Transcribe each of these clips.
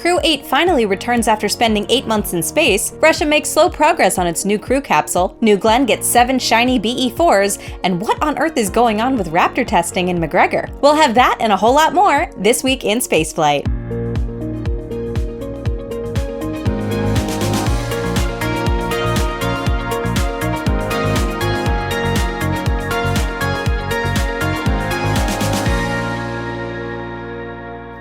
Crew 8 finally returns after spending 8 months in space, Russia makes slow progress on its new crew capsule, New Glenn gets 7 shiny BE-4s, and what on earth is going on with Raptor testing in McGregor? We'll have that and a whole lot more this week in Spaceflight.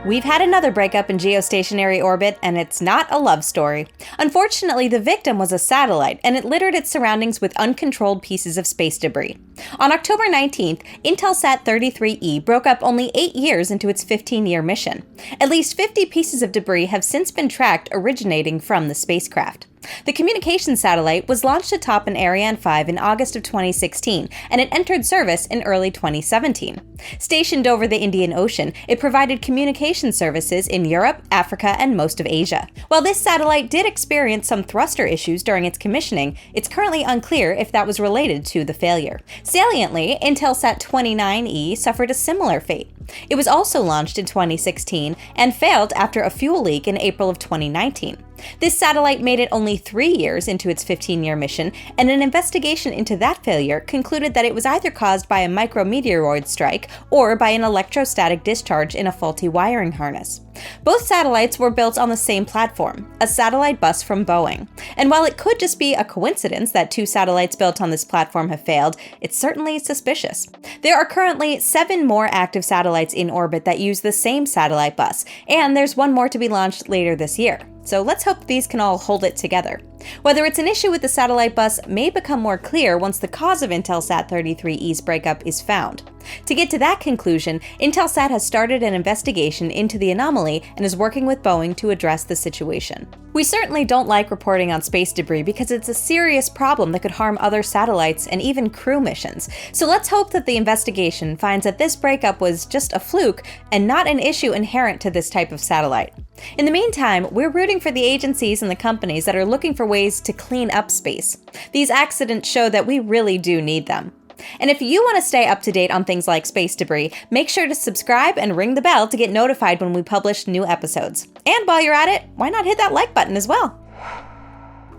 We've had another breakup in geostationary orbit, and it's not a love story. Unfortunately, the victim was a satellite, and it littered its surroundings with uncontrolled pieces of space debris. On October 19th, Intelsat 33E broke up only 8 years into its 15-year mission. At least 50 pieces of debris have since been tracked originating from the spacecraft. The communications satellite was launched atop an Ariane 5 in August of 2016, and it entered service in early 2017. Stationed over the Indian Ocean, it provided communication services in Europe, Africa, and most of Asia. While this satellite did experience some thruster issues during its commissioning, it's currently unclear if that was related to the failure. Saliently, Intelsat 29E suffered a similar fate. It was also launched in 2016 and failed after a fuel leak in April of 2019. This satellite made it only 3 years into its 15-year mission, and an investigation into that failure concluded that it was either caused by a micrometeoroid strike or by an electrostatic discharge in a faulty wiring harness. Both satellites were built on the same platform, a satellite bus from Boeing. And while it could just be a coincidence that 2 satellites built on this platform have failed, it's certainly suspicious. There are currently 7 more active satellites in orbit that use the same satellite bus, and there's 1 more to be launched later this year. So let's hope these can all hold it together. Whether it's an issue with the satellite bus may become more clear once the cause of Intelsat 33E's breakup is found. To get to that conclusion, Intelsat has started an investigation into the anomaly and is working with Boeing to address the situation. We certainly don't like reporting on space debris because it's a serious problem that could harm other satellites and even crew missions. So let's hope that the investigation finds that this breakup was just a fluke and not an issue inherent to this type of satellite. In the meantime, we're rooting for the agencies and the companies that are looking for ways to clean up space. These accidents show that we really do need them. And if you want to stay up to date on things like space debris, make sure to subscribe and ring the bell to get notified when we publish new episodes. And while you're at it, why not hit that like button as well?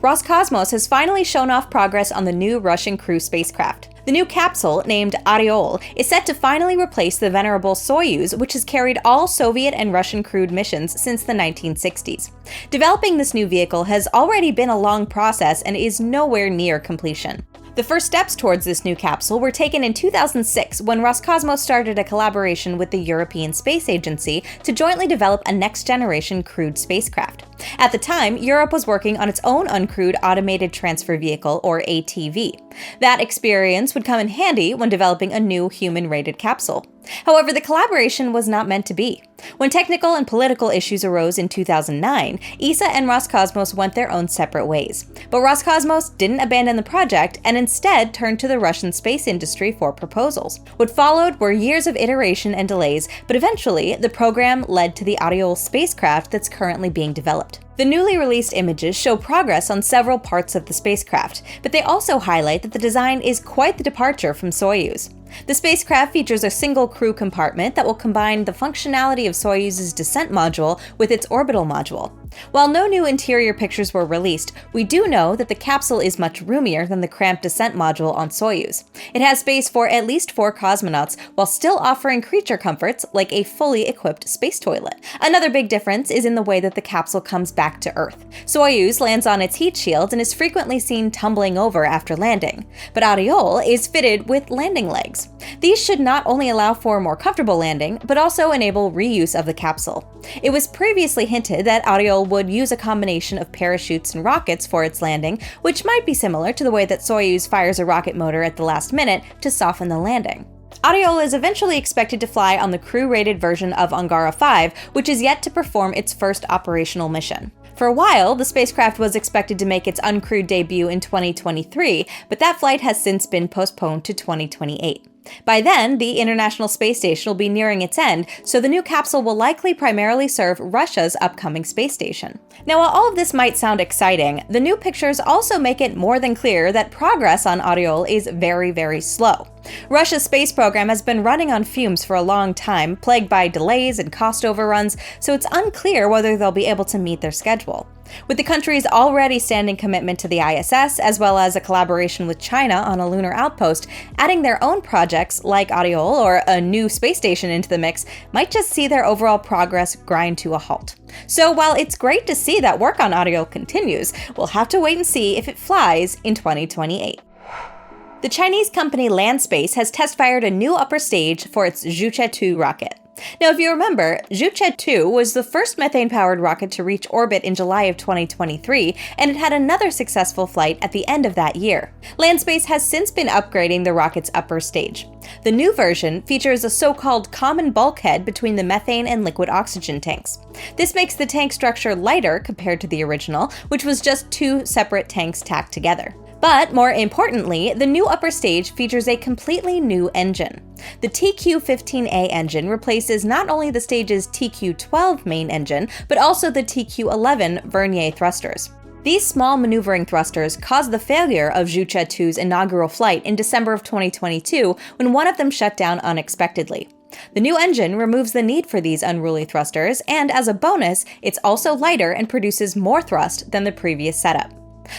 Roscosmos has finally shown off progress on the new Russian crew spacecraft. The new capsule, named Oryol, is set to finally replace the venerable Soyuz, which has carried all Soviet and Russian crewed missions since the 1960s. Developing this new vehicle has already been a long process and is nowhere near completion. The first steps towards this new capsule were taken in 2006 when Roscosmos started a collaboration with the European Space Agency to jointly develop a next-generation crewed spacecraft. At the time, Europe was working on its own uncrewed automated transfer vehicle, or ATV. That experience would come in handy when developing a new human-rated capsule. However, the collaboration was not meant to be. When technical and political issues arose in 2009, ESA and Roscosmos went their own separate ways. But Roscosmos didn't abandon the project and instead turned to the Russian space industry for proposals. What followed were years of iteration and delays, but eventually the program led to the Oryol spacecraft that's currently being developed. The newly released images show progress on several parts of the spacecraft, but they also highlight that the design is quite the departure from Soyuz. The spacecraft features a single crew compartment that will combine the functionality of Soyuz's descent module with its orbital module. While no new interior pictures were released, we do know that the capsule is much roomier than the cramped descent module on Soyuz. It has space for at least 4 cosmonauts, while still offering creature comforts like a fully equipped space toilet. Another big difference is in the way that the capsule comes back to Earth. Soyuz lands on its heat shield and is frequently seen tumbling over after landing, but Oryol is fitted with landing legs. These should not only allow for a more comfortable landing, but also enable reuse of the capsule. It was previously hinted that Oryol would use a combination of parachutes and rockets for its landing, which might be similar to the way that Soyuz fires a rocket motor at the last minute to soften the landing. Oryol is eventually expected to fly on the crew-rated version of Angara 5, which is yet to perform its first operational mission. For a while, the spacecraft was expected to make its uncrewed debut in 2023, but that flight has since been postponed to 2028. By then, the International Space Station will be nearing its end, so the new capsule will likely primarily serve Russia's upcoming space station. Now, while all of this might sound exciting, the new pictures also make it more than clear that progress on Oryol is very, very slow. Russia's space program has been running on fumes for a long time, plagued by delays and cost overruns, so it's unclear whether they'll be able to meet their schedule. With the country's already standing commitment to the ISS, as well as a collaboration with China on a lunar outpost, adding their own projects like Oryol or a new space station into the mix might just see their overall progress grind to a halt. So while it's great to see that work on Oryol continues, we'll have to wait and see if it flies in 2028. The Chinese company Landspace has test-fired a new upper stage for its Zhuche 2 rocket. Now, if you remember, Zhuche 2 was the first methane-powered rocket to reach orbit in July of 2023, and it had another successful flight at the end of that year. Landspace has since been upgrading the rocket's upper stage. The new version features a so-called common bulkhead between the methane and liquid oxygen tanks. This makes the tank structure lighter compared to the original, which was just two separate tanks tacked together. But more importantly, the new upper stage features a completely new engine. The TQ-15A engine replaces not only the stage's TQ-12 main engine, but also the TQ-11 Vernier thrusters. These small maneuvering thrusters caused the failure of Zhuche 2's inaugural flight in December of 2022 when one of them shut down unexpectedly. The new engine removes the need for these unruly thrusters, and as a bonus, it's also lighter and produces more thrust than the previous setup.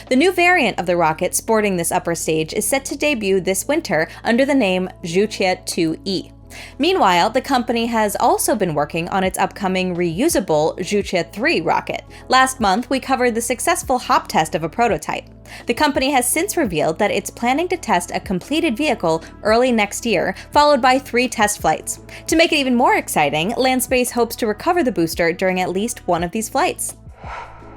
The new variant of the rocket sporting this upper stage is set to debut this winter under the name Zhuche 2E. Meanwhile, the company has also been working on its upcoming reusable Zhuche 3 rocket. Last month, we covered the successful hop test of a prototype. The company has since revealed that it's planning to test a completed vehicle early next year, followed by 3 test flights. To make it even more exciting, Landspace hopes to recover the booster during at least one of these flights.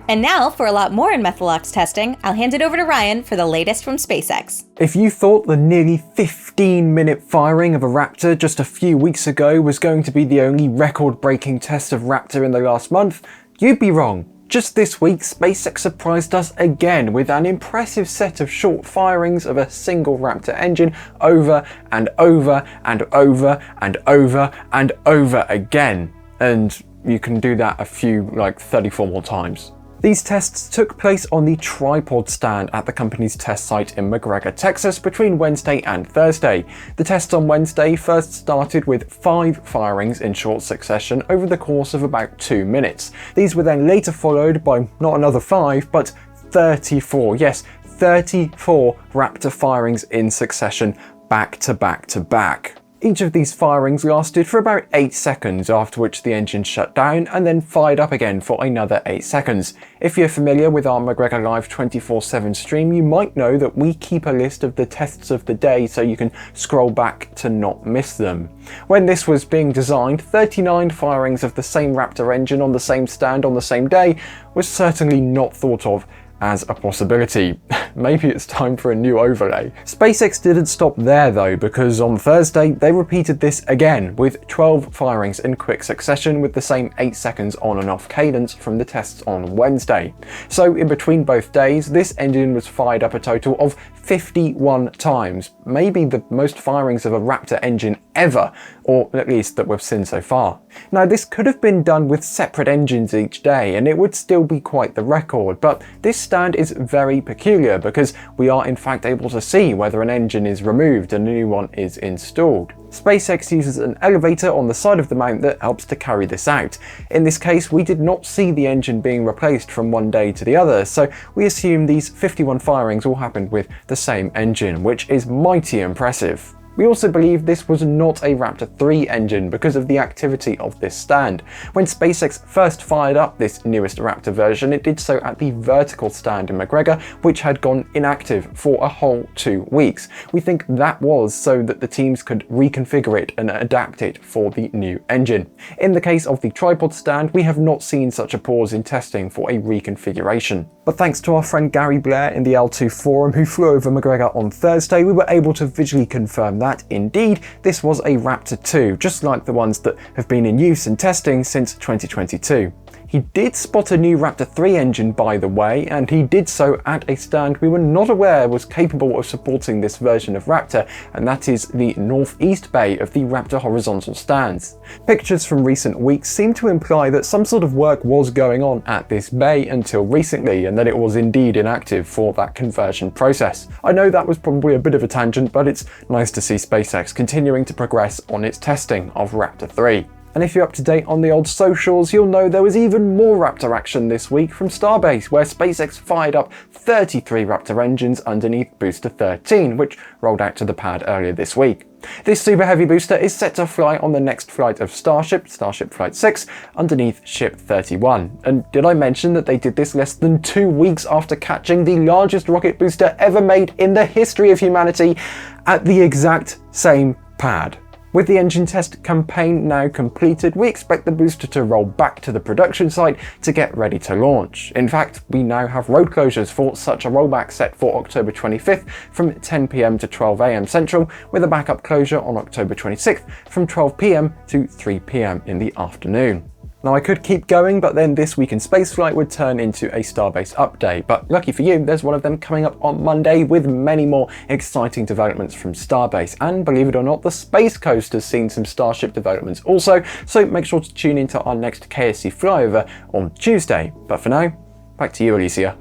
And now, for a lot more in Methalox testing, I'll hand it over to Ryan for the latest from SpaceX. If you thought the nearly 15-minute firing of a Raptor just a few weeks ago was going to be the only record-breaking test of Raptor in the last month, you'd be wrong. Just this week, SpaceX surprised us again with an impressive set of short firings of a single Raptor engine over and over and over and over and over again. And you can do that 34 more times. These tests took place on the tripod stand at the company's test site in McGregor, Texas between Wednesday and Thursday. The tests on Wednesday first started with 5 firings in short succession over the course of about 2 minutes. These were then later followed by not another 5, but 34. Yes, 34 Raptor firings in succession, back to back to back. Each of these firings lasted for about 8 seconds, after which the engine shut down and then fired up again for another 8 seconds. If you're familiar with our McGregor Live 24/7 stream, you might know that we keep a list of the tests of the day so you can scroll back to not miss them. When this was being designed, 39 firings of the same Raptor engine on the same stand on the same day was certainly not thought of as a possibility. Maybe it's time for a new overlay. SpaceX didn't stop there though, because on Thursday they repeated this again with 12 firings in quick succession with the same 8 seconds on and off cadence from the tests on Wednesday. So in between both days, this engine was fired up a total of 51 times, maybe the most firings of a Raptor engine ever, or at least that we've seen so far. Now, this could have been done with separate engines each day and it would still be quite the record, but this stand is very peculiar because we are in fact able to see whether an engine is removed and a new one is installed. SpaceX uses an elevator on the side of the mount that helps to carry this out. In this case, we did not see the engine being replaced from one day to the other, so we assume these 51 firings all happened with the same engine, which is mighty impressive. We also believe this was not a Raptor 3 engine because of the activity of this stand. When SpaceX first fired up this newest Raptor version, it did so at the vertical stand in McGregor, which had gone inactive for a whole 2 weeks. We think that was so that the teams could reconfigure it and adapt it for the new engine. In the case of the tripod stand, we have not seen such a pause in testing for a reconfiguration. But thanks to our friend Blair in the L2 forum who flew over McGregor on Thursday, we were able to visually confirm that indeed this was a Raptor 2, just like the ones that have been in use and testing since 2022. He did spot a new Raptor 3 engine, by the way, and he did so at a stand we were not aware was capable of supporting this version of Raptor, and that is the northeast bay of the Raptor horizontal stands. Pictures from recent weeks seem to imply that some sort of work was going on at this bay until recently, and that it was indeed inactive for that conversion process. I know that was probably a bit of a tangent, but it's nice to see SpaceX continuing to progress on its testing of Raptor 3. And if you're up to date on the old socials, you'll know there was even more Raptor action this week from Starbase, where SpaceX fired up 33 Raptor engines underneath Booster 13, which rolled out to the pad earlier this week. This super heavy booster is set to fly on the next flight of Starship Flight 6, underneath Ship 31. And did I mention that they did this less than 2 weeks after catching the largest rocket booster ever made in the history of humanity at the exact same pad? With the engine test campaign now completed, we expect the booster to roll back to the production site to get ready to launch. In fact, we now have road closures for such a rollback set for October 25th from 10 PM to 12 AM Central, with a backup closure on October 26th from 12 PM to 3 PM in the afternoon. Now, I could keep going, but then this week in spaceflight would turn into a Starbase update. But lucky for you, there's one of them coming up on Monday with many more exciting developments from Starbase. And believe it or not, the Space Coast has seen some Starship developments also, so make sure to tune into our next KSC flyover on Tuesday. But for now, back to you, Elysia.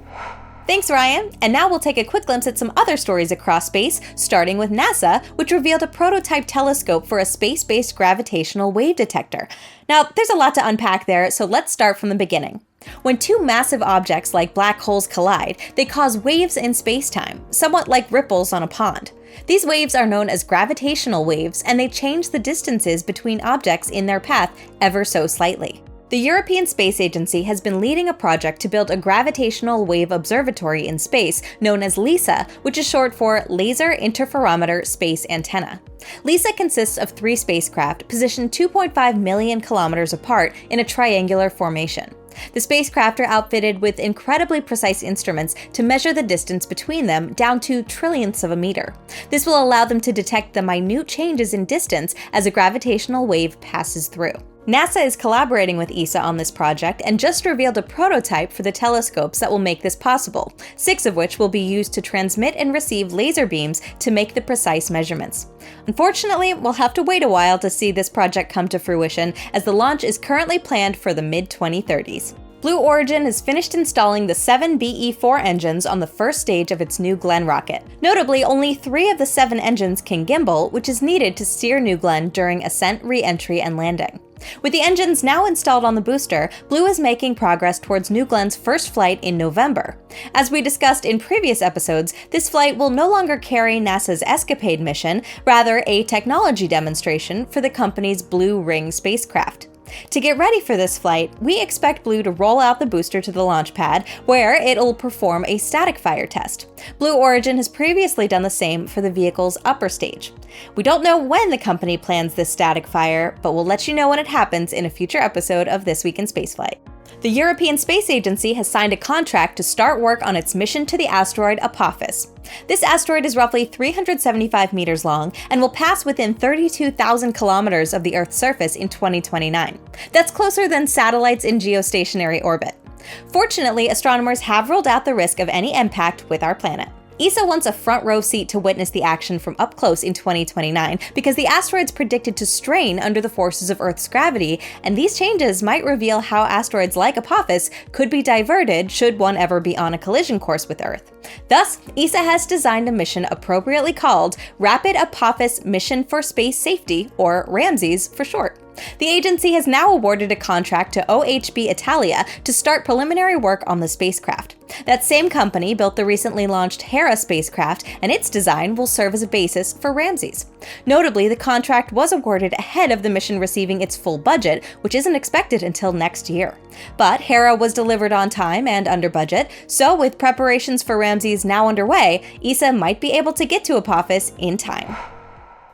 Thanks, Ryan. And now we'll take a quick glimpse at some other stories across space, starting with NASA, which revealed a prototype telescope for a space-based gravitational wave detector. Now, there's a lot to unpack there, so let's start from the beginning. When two massive objects like black holes collide, they cause waves in space-time, somewhat like ripples on a pond. These waves are known as gravitational waves, and they change the distances between objects in their path ever so slightly. The European Space Agency has been leading a project to build a gravitational wave observatory in space known as LISA, which is short for Laser Interferometer Space Antenna. LISA consists of 3 spacecraft positioned 2.5 million kilometers apart in a triangular formation. The spacecraft are outfitted with incredibly precise instruments to measure the distance between them down to trillionths of a meter. This will allow them to detect the minute changes in distance as a gravitational wave passes through. NASA is collaborating with ESA on this project and just revealed a prototype for the telescopes that will make this possible, 6 of which will be used to transmit and receive laser beams to make the precise measurements. Unfortunately, we'll have to wait a while to see this project come to fruition, as the launch is currently planned for the mid-2030s. Blue Origin has finished installing the 7 BE-4 engines on the first stage of its New Glenn rocket. Notably, only 3 of the 7 engines can gimbal, which is needed to steer New Glenn during ascent, re-entry, and landing. With the engines now installed on the booster, Blue is making progress towards New Glenn's first flight in November. As we discussed in previous episodes, this flight will no longer carry NASA's Escapade mission, rather a technology demonstration for the company's Blue Ring spacecraft. To get ready for this flight, we expect Blue to roll out the booster to the launch pad, where it'll perform a static fire test. Blue Origin has previously done the same for the vehicle's upper stage. We don't know when the company plans this static fire, but we'll let you know when it happens in a future episode of This Week in Spaceflight. The European Space Agency has signed a contract to start work on its mission to the asteroid Apophis. This asteroid is roughly 375 meters long and will pass within 32,000 kilometers of the Earth's surface in 2029. That's closer than satellites in geostationary orbit. Fortunately, astronomers have ruled out the risk of any impact with our planet. ESA wants a front row seat to witness the action from up close in 2029 because the asteroid's predicted to strain under the forces of Earth's gravity, and these changes might reveal how asteroids like Apophis could be diverted should one ever be on a collision course with Earth. Thus, ESA has designed a mission appropriately called Rapid Apophis Mission for Space Safety, or RAMSES for short. The agency has now awarded a contract to OHB Italia to start preliminary work on the spacecraft. That same company built the recently launched Hera spacecraft, and its design will serve as a basis for RAMSES. Notably, the contract was awarded ahead of the mission receiving its full budget, which isn't expected until next year. But Hera was delivered on time and under budget, so with preparations for RAMSES now underway, ESA might be able to get to Apophis in time.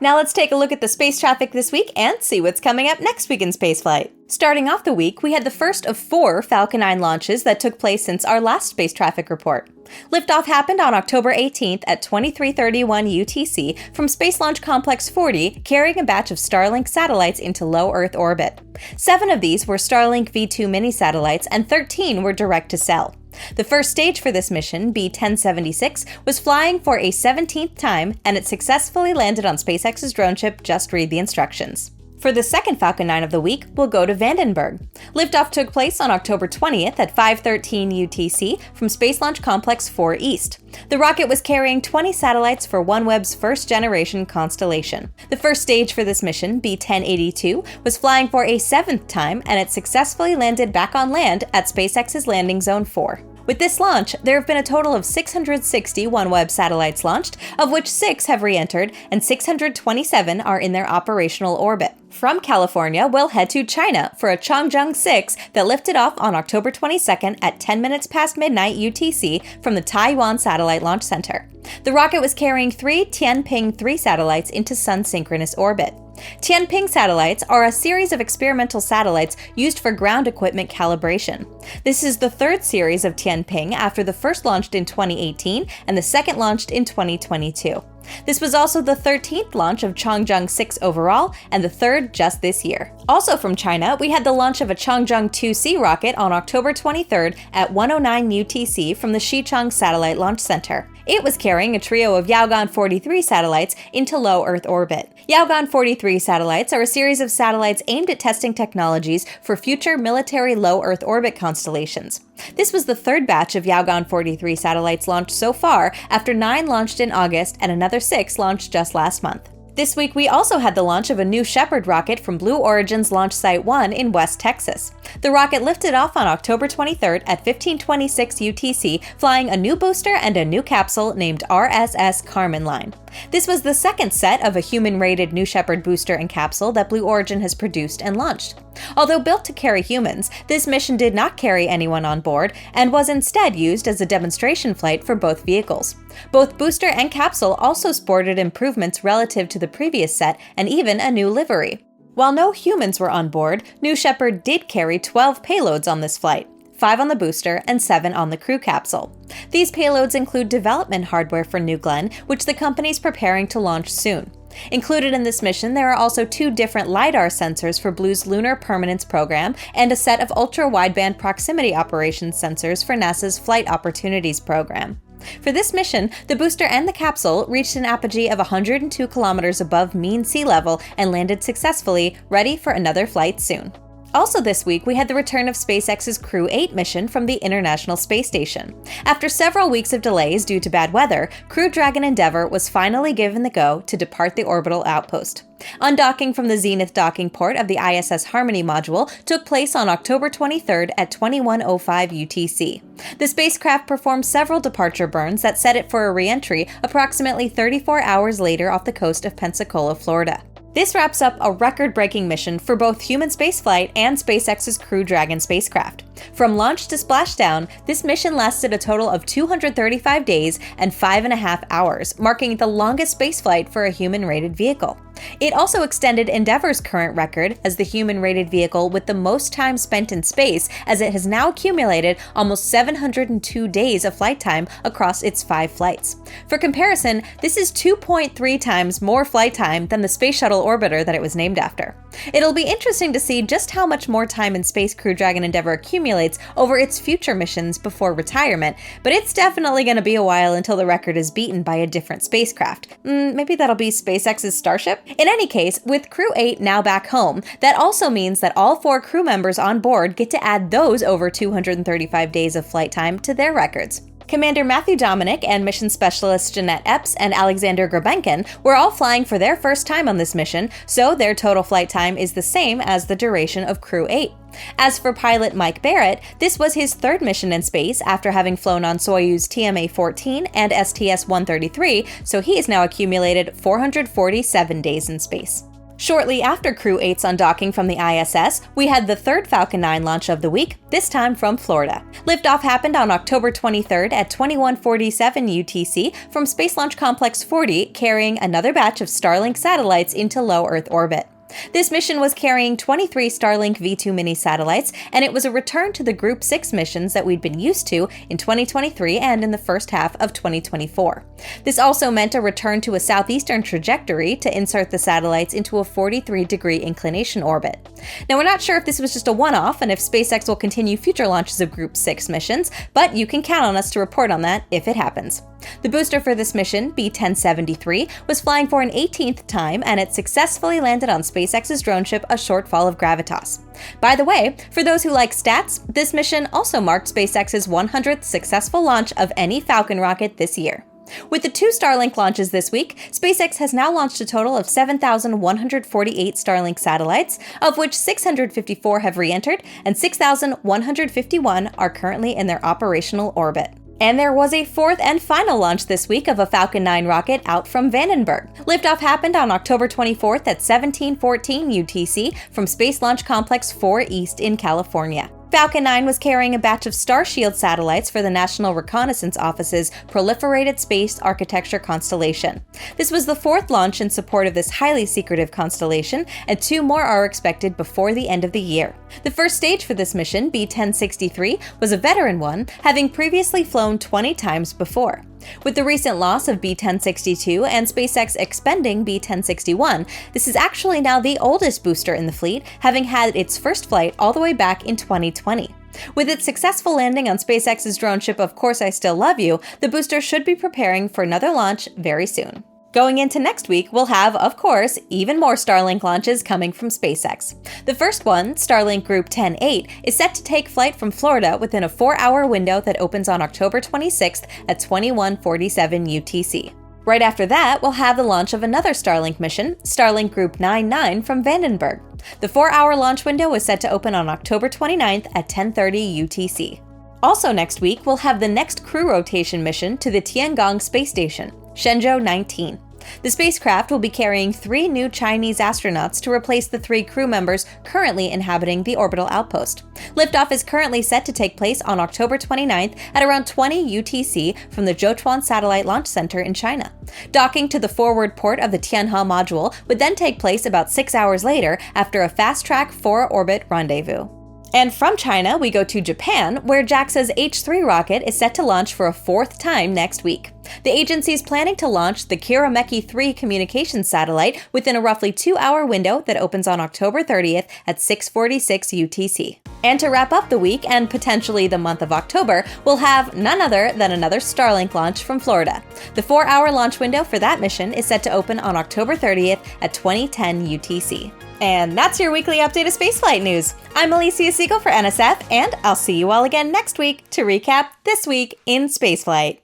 Now let's take a look at the space traffic this week and see what's coming up next week in spaceflight. Starting off the week, we had the first of 4 Falcon 9 launches that took place since our last space traffic report. Liftoff happened on October 18th at 23:31 UTC from Space Launch Complex 40, carrying a batch of Starlink satellites into low Earth orbit. 7 of these were Starlink V2 mini satellites and 13 were direct-to-cell. The first stage for this mission, B-1076, was flying for a 17th time, and it successfully landed on SpaceX's drone ship Just Read the Instructions. For the second Falcon 9 of the week, we'll go to Vandenberg. Liftoff took place on October 20th at 5:13 UTC from Space Launch Complex 4 East. The rocket was carrying 20 satellites for OneWeb's first-generation constellation. The first stage for this mission, B-1082, was flying for a 7th time, and it successfully landed back on land at SpaceX's Landing Zone 4. With this launch, there have been a total of 660 OneWeb satellites launched, of which 6 have re-entered and 627 are in their operational orbit. From California, we'll head to China for a Changzheng 6 that lifted off on October 22nd at 10 minutes past midnight UTC from the Taiwan Satellite Launch Center. The rocket was carrying 3 Tianping 3 satellites into sun-synchronous orbit. Tianping satellites are a series of experimental satellites used for ground equipment calibration. This is the 3rd series of Tianping after the first launched in 2018 and the second launched in 2022. This was also the 13th launch of Changzheng 6 overall, and the 3rd just this year. Also from China, we had the launch of a Changzheng 2C rocket on October 23rd at 1:09 UTC from the Xichang Satellite Launch Center. It was carrying a trio of Yaogan 43 satellites into low Earth orbit. Yaogan 43 satellites are a series of satellites aimed at testing technologies for future military low Earth orbit constellations. This was the 3rd batch of Yaogan 43 satellites launched so far, after 9 launched in August and another 6 launched just last month. This week, we also had the launch of a new Shepard rocket from Blue Origin's Launch Site 1 in West Texas. The rocket lifted off on October 23rd at 15:26 UTC, flying a new booster and a new capsule named RSS Carmen Line. This was the second set of a human-rated New Shepard booster and capsule that Blue Origin has produced and launched. Although built to carry humans, this mission did not carry anyone on board and was instead used as a demonstration flight for both vehicles. Both booster and capsule also sported improvements relative to the previous set and even a new livery. While no humans were on board, New Shepard did carry 12 payloads on this flight. 5 on the booster and 7 on the crew capsule. These payloads include development hardware for New Glenn, which the company is preparing to launch soon. Included in this mission, there are also 2 different LiDAR sensors for Blue's Lunar Permanence program and a set of ultra-wideband proximity operations sensors for NASA's Flight Opportunities program. For this mission, the booster and the capsule reached an apogee of 102 kilometers above mean sea level and landed successfully, ready for another flight soon. Also this week, we had the return of SpaceX's Crew 8 mission from the International Space Station. After several weeks of delays due to bad weather, Crew Dragon Endeavour was finally given the go to depart the orbital outpost. Undocking from the Zenith docking port of the ISS Harmony module took place on October 23rd at 21:05 UTC. The spacecraft performed several departure burns that set it for a re-entry approximately 34 hours later off the coast of Pensacola, Florida. This wraps up a record-breaking mission for both human spaceflight and SpaceX's Crew Dragon spacecraft. From launch to splashdown, this mission lasted a total of 235 days and 5.5 hours, marking the longest spaceflight for a human-rated vehicle. It also extended Endeavour's current record as the human-rated vehicle with the most time spent in space, as it has now accumulated almost 702 days of flight time across its 5 flights. For comparison, this is 2.3 times more flight time than the Space Shuttle orbiter that it was named after. It'll be interesting to see just how much more time in space Crew Dragon Endeavour accumulates over its future missions before retirement, but it's definitely going to be a while until the record is beaten by a different spacecraft. Maybe that'll be SpaceX's Starship? In any case, with Crew 8 now back home, that also means that all 4 crew members on board get to add those over 235 days of flight time to their records. Commander Matthew Dominic and mission specialists Jeanette Epps and Alexander Grabenkin were all flying for their first time on this mission, so their total flight time is the same as the duration of Crew 8. As for pilot Mike Barrett, this was his 3rd mission in space after having flown on Soyuz TMA-14 and STS-133, so he has now accumulated 447 days in space. Shortly after Crew 8's undocking from the ISS, we had the 3rd Falcon 9 launch of the week, this time from Florida. Liftoff happened on October 23rd at 21:47 UTC from Space Launch Complex 40, carrying another batch of Starlink satellites into low Earth orbit. This mission was carrying 23 Starlink V2 mini satellites, and it was a return to the Group 6 missions that we'd been used to in 2023 and in the first half of 2024. This also meant a return to a southeastern trajectory to insert the satellites into a 43-degree inclination orbit. Now, we're not sure if this was just a one-off and if SpaceX will continue future launches of Group 6 missions, but you can count on us to report on that if it happens. The booster for this mission, B-1073, was flying for an 18th time, and it successfully landed on SpaceX's drone ship, a short fall of gravitas. By the way, for those who like stats, this mission also marked SpaceX's 100th successful launch of any Falcon rocket this year. With the 2 Starlink launches this week, SpaceX has now launched a total of 7,148 Starlink satellites, of which 654 have re-entered and 6,151 are currently in their operational orbit. And there was a 4th and final launch this week of a Falcon 9 rocket out from Vandenberg. Liftoff happened on October 24th at 1714 UTC from Space Launch Complex 4 East in California. Falcon 9 was carrying a batch of Starshield satellites for the National Reconnaissance Office's Proliferated Space Architecture constellation. This was the 4th launch in support of this highly secretive constellation, and 2 more are expected before the end of the year. The first stage for this mission, B-1063, was a veteran one, having previously flown 20 times before. With the recent loss of B-1062 and SpaceX expending B-1061, this is actually now the oldest booster in the fleet, having had its first flight all the way back in 2020. With its successful landing on SpaceX's drone ship Of Course I Still Love You, the booster should be preparing for another launch very soon. Going into next week, we'll have, of course, even more Starlink launches coming from SpaceX. The first one, Starlink Group 10-8, is set to take flight from Florida within a 4-hour window that opens on October 26th at 21:47 UTC. Right after that, we'll have the launch of another Starlink mission, Starlink Group 9-9 from Vandenberg. The 4-hour launch window is set to open on October 29th at 10:30 UTC. Also next week, we'll have the next crew rotation mission to the Tiangong space station, Shenzhou 19. The spacecraft will be carrying 3 new Chinese astronauts to replace the 3 crew members currently inhabiting the orbital outpost. Liftoff is currently set to take place on October 29th at around 20 UTC from the Zhochuan Satellite Launch Center in China. Docking to the forward port of the Tianhe module would then take place about 6 hours later after a fast-track 4-orbit rendezvous. And from China, we go to Japan, where JAXA's H3 rocket is set to launch for a 4th time next week. The agency is planning to launch the Kirameki-3 communications satellite within a roughly 2-hour window that opens on October 30th at 6:46 UTC. And to wrap up the week, and potentially the month of October, we'll have none other than another Starlink launch from Florida. The 4-hour launch window for that mission is set to open on October 30th at 20:10 UTC. And that's your weekly update of spaceflight news. I'm Elysia Segal for NSF, and I'll see you all again next week to recap this week in spaceflight.